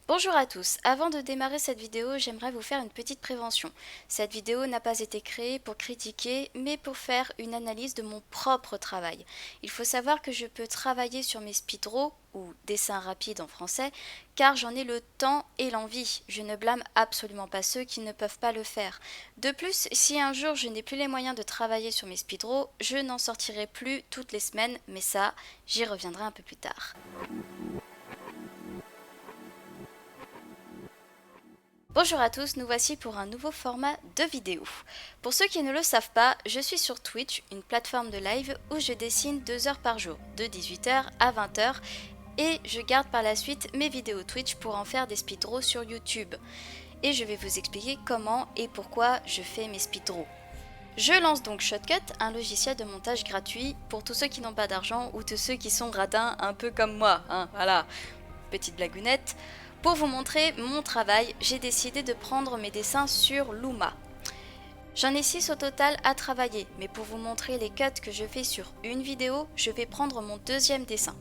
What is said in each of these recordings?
Bonjour à tous, avant de démarrer cette vidéo, j'aimerais vous faire une petite prévention. Cette vidéo n'a pas été créée pour critiquer, mais pour faire une analyse de mon propre travail. Il faut savoir que je peux travailler sur mes speeddraws, ou dessins rapides en français, car j'en ai le temps et l'envie. Je ne blâme absolument pas ceux qui ne peuvent pas le faire. De plus, si un jour je n'ai plus les moyens de travailler sur mes speeddraws, je n'en sortirai plus toutes les semaines, mais ça, j'y reviendrai un peu plus tard. Bonjour à tous, nous voici pour un nouveau format de vidéo. Pour ceux qui ne le savent pas, je suis sur Twitch, une plateforme de live où je dessine 2 heures par jour, de 18h à 20h, et je garde par la suite mes vidéos Twitch pour en faire des speeddraws sur YouTube. Et je vais vous expliquer comment et pourquoi je fais mes speeddraws. Je lance donc Shotcut, un logiciel de montage gratuit pour tous ceux qui n'ont pas d'argent ou tous ceux qui sont radins un peu comme moi, voilà. Petite blagounette. Pour vous montrer mon travail, j'ai décidé de prendre mes dessins sur Luma. J'en ai 6 au total à travailler, mais pour vous montrer les cuts que je fais sur une vidéo, je vais prendre mon deuxième dessin.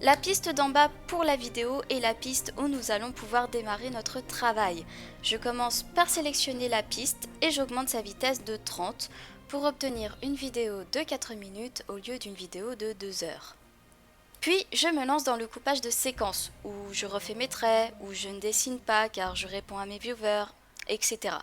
La piste d'en bas pour la vidéo est la piste où nous allons pouvoir démarrer notre travail. Je commence par sélectionner la piste et j'augmente sa vitesse de 30 pour obtenir une vidéo de 4 minutes au lieu d'une vidéo de 2 heures. Puis je me lance dans le coupage de séquences, où je refais mes traits, où je ne dessine pas car je réponds à mes viewers, etc.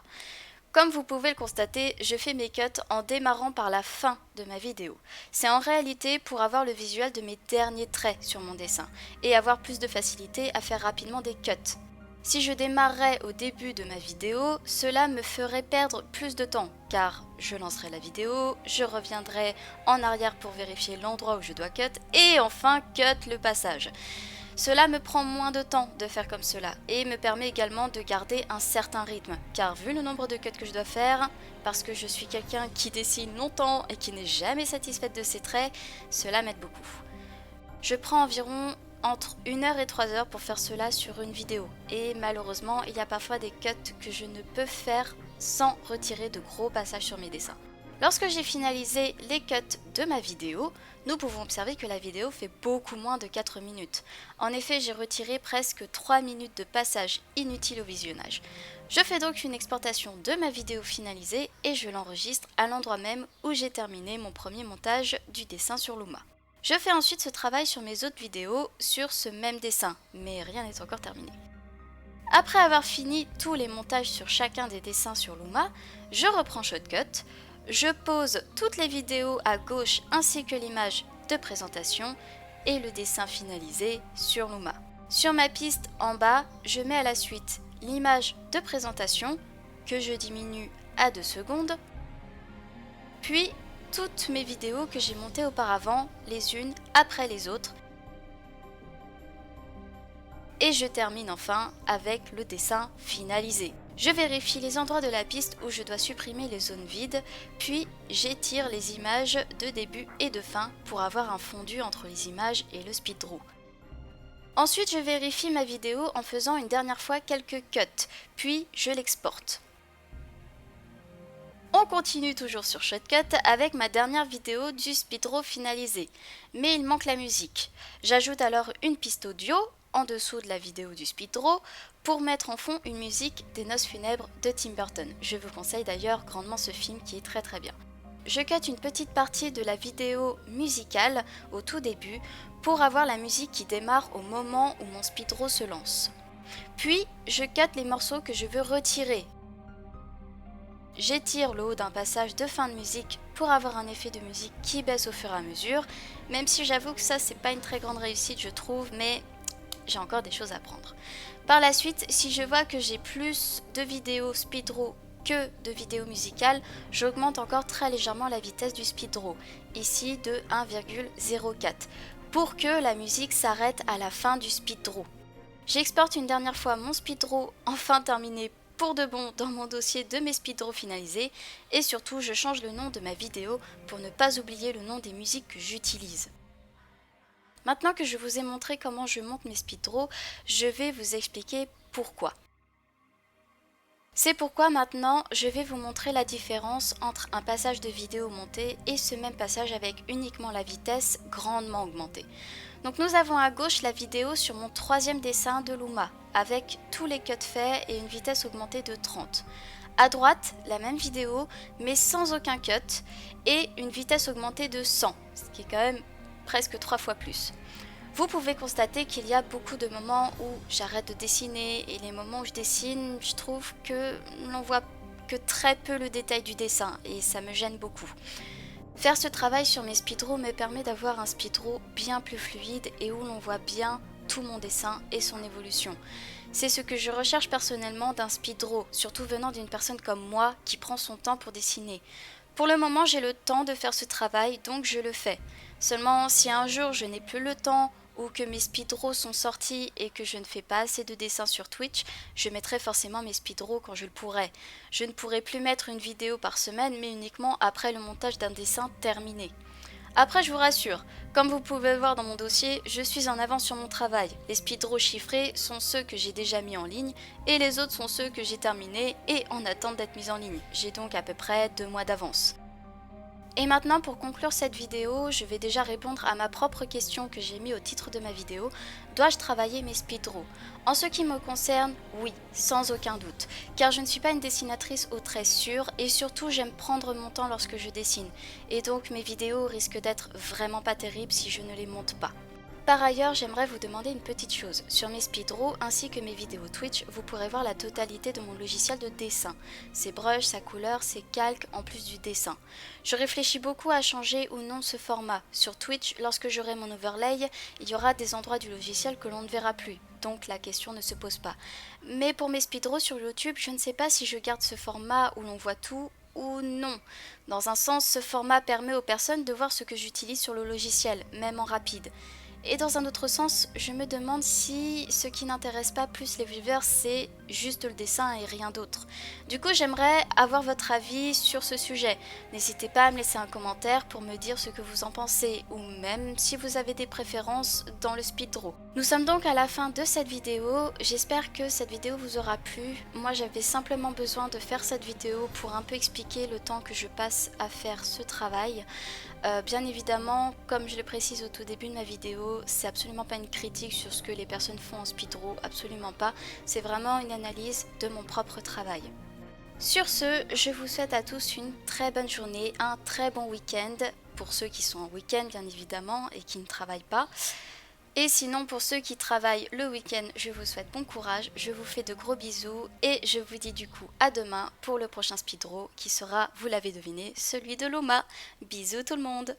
Comme vous pouvez le constater, je fais mes cuts en démarrant par la fin de ma vidéo. C'est en réalité pour avoir le visuel de mes derniers traits sur mon dessin, et avoir plus de facilité à faire rapidement des cuts. Si je démarrais au début de ma vidéo, cela me ferait perdre plus de temps, car je lancerai la vidéo, je reviendrai en arrière pour vérifier l'endroit où je dois cut, et enfin cut le passage. Cela me prend moins de temps de faire comme cela, et me permet également de garder un certain rythme, car vu le nombre de cuts que je dois faire, parce que je suis quelqu'un qui dessine longtemps et qui n'est jamais satisfaite de ses traits, cela m'aide beaucoup. Je prends environ entre 1 heure et 3 heures pour faire cela sur une vidéo. Et malheureusement, il y a parfois des cuts que je ne peux faire sans retirer de gros passages sur mes dessins. Lorsque j'ai finalisé les cuts de ma vidéo, nous pouvons observer que la vidéo fait beaucoup moins de 4 minutes. En effet, j'ai retiré presque 3 minutes de passage inutile au visionnage. Je fais donc une exportation de ma vidéo finalisée et je l'enregistre à l'endroit même où j'ai terminé mon premier montage du dessin sur Luma. Je fais ensuite ce travail sur mes autres vidéos sur ce même dessin, mais rien n'est encore terminé. Après avoir fini tous les montages sur chacun des dessins sur Luma, je reprends Shotcut, je pose toutes les vidéos à gauche ainsi que l'image de présentation et le dessin finalisé sur Luma. Sur ma piste en bas, je mets à la suite l'image de présentation que je diminue à 2 secondes, puis toutes mes vidéos que j'ai montées auparavant, les unes après les autres. Et je termine enfin avec le dessin finalisé. Je vérifie les endroits de la piste où je dois supprimer les zones vides, puis j'étire les images de début et de fin pour avoir un fondu entre les images et le speeddraw. Ensuite, je vérifie ma vidéo en faisant une dernière fois quelques cuts, puis je l'exporte. On continue toujours sur Shotcut avec ma dernière vidéo du speeddraw finalisé, mais il manque la musique. J'ajoute alors une piste audio en dessous de la vidéo du speeddraw pour mettre en fond une musique des Noces funèbres de Tim Burton. Je vous conseille d'ailleurs grandement ce film qui est très très bien. Je cut une petite partie de la vidéo musicale au tout début pour avoir la musique qui démarre au moment où mon speeddraw se lance. Puis je cut les morceaux que je veux retirer. J'étire le haut d'un passage de fin de musique pour avoir un effet de musique qui baisse au fur et à mesure, même si j'avoue que ça c'est pas une très grande réussite je trouve, mais j'ai encore des choses à apprendre. Par la suite, si je vois que j'ai plus de vidéos speeddraw que de vidéos musicales, j'augmente encore très légèrement la vitesse du speeddraw, ici de 1,04, pour que la musique s'arrête à la fin du speeddraw. J'exporte une dernière fois mon speeddraw enfin terminé pour de bon dans mon dossier de mes speeddraws finalisés et surtout je change le nom de ma vidéo pour ne pas oublier le nom des musiques que j'utilise. Maintenant que je vous ai montré comment je monte mes speeddraws, je vais vous expliquer pourquoi. C'est pourquoi maintenant je vais vous montrer la différence entre un passage de vidéo montée et ce même passage avec uniquement la vitesse grandement augmentée. Donc nous avons à gauche la vidéo sur mon troisième dessin de Luma avec tous les cuts faits et une vitesse augmentée de 30. À droite, la même vidéo mais sans aucun cut et une vitesse augmentée de 100, ce qui est quand même presque 3 fois plus. Vous pouvez constater qu'il y a beaucoup de moments où j'arrête de dessiner et les moments où je dessine, je trouve que l'on voit que très peu le détail du dessin et ça me gêne beaucoup. Faire ce travail sur mes speeddraws me permet d'avoir un speeddraw bien plus fluide et où l'on voit bien tout mon dessin et son évolution. C'est ce que je recherche personnellement d'un speeddraw, surtout venant d'une personne comme moi qui prend son temps pour dessiner. Pour le moment, j'ai le temps de faire ce travail, donc je le fais. Seulement, si un jour je n'ai plus le temps ou que mes speeddraws sont sortis et que je ne fais pas assez de dessins sur Twitch, je mettrai forcément mes speeddraws quand je le pourrai. Je ne pourrai plus mettre une vidéo par semaine, mais uniquement après le montage d'un dessin terminé. Après, je vous rassure, comme vous pouvez voir dans mon dossier, je suis en avance sur mon travail. Les speeddraws chiffrés sont ceux que j'ai déjà mis en ligne et les autres sont ceux que j'ai terminés et en attente d'être mis en ligne. J'ai donc à peu près 2 mois d'avance. Et maintenant, pour conclure cette vidéo, je vais déjà répondre à ma propre question que j'ai mis au titre de ma vidéo. Dois-je travailler mes speeddraws? En ce qui me concerne, oui, sans aucun doute, car je ne suis pas une dessinatrice au trait sûr et surtout j'aime prendre mon temps lorsque je dessine. Et donc mes vidéos risquent d'être vraiment pas terribles si je ne les monte pas. Par ailleurs, j'aimerais vous demander une petite chose. Sur mes speeddraws ainsi que mes vidéos Twitch, vous pourrez voir la totalité de mon logiciel de dessin. Ses brushes, sa couleur, ses calques en plus du dessin. Je réfléchis beaucoup à changer ou non ce format. Sur Twitch, lorsque j'aurai mon overlay, il y aura des endroits du logiciel que l'on ne verra plus. Donc la question ne se pose pas. Mais pour mes speeddraws sur YouTube, je ne sais pas si je garde ce format où l'on voit tout ou non. Dans un sens, ce format permet aux personnes de voir ce que j'utilise sur le logiciel, même en rapide. Et dans un autre sens, je me demande si ce qui n'intéresse pas plus les viewers, c'est juste le dessin et rien d'autre. Du coup, j'aimerais avoir votre avis sur ce sujet. N'hésitez pas à me laisser un commentaire pour me dire ce que vous en pensez, ou même si vous avez des préférences dans le speeddraw. Nous sommes donc à la fin de cette vidéo. J'espère que cette vidéo vous aura plu. Moi, j'avais simplement besoin de faire cette vidéo pour un peu expliquer le temps que je passe à faire ce travail. Bien évidemment, comme je le précise au tout début de ma vidéo, c'est absolument pas une critique sur ce que les personnes font en speeddraw, absolument pas. C'est vraiment une analyse de mon propre travail. Sur ce, je vous souhaite à tous une très bonne journée, un très bon week-end, pour ceux qui sont en week-end bien évidemment et qui ne travaillent pas. Et sinon, pour ceux qui travaillent le week-end, je vous souhaite bon courage, je vous fais de gros bisous et je vous dis du coup à demain pour le prochain speeddraw qui sera, vous l'avez deviné, celui de Loma. Bisous tout le monde!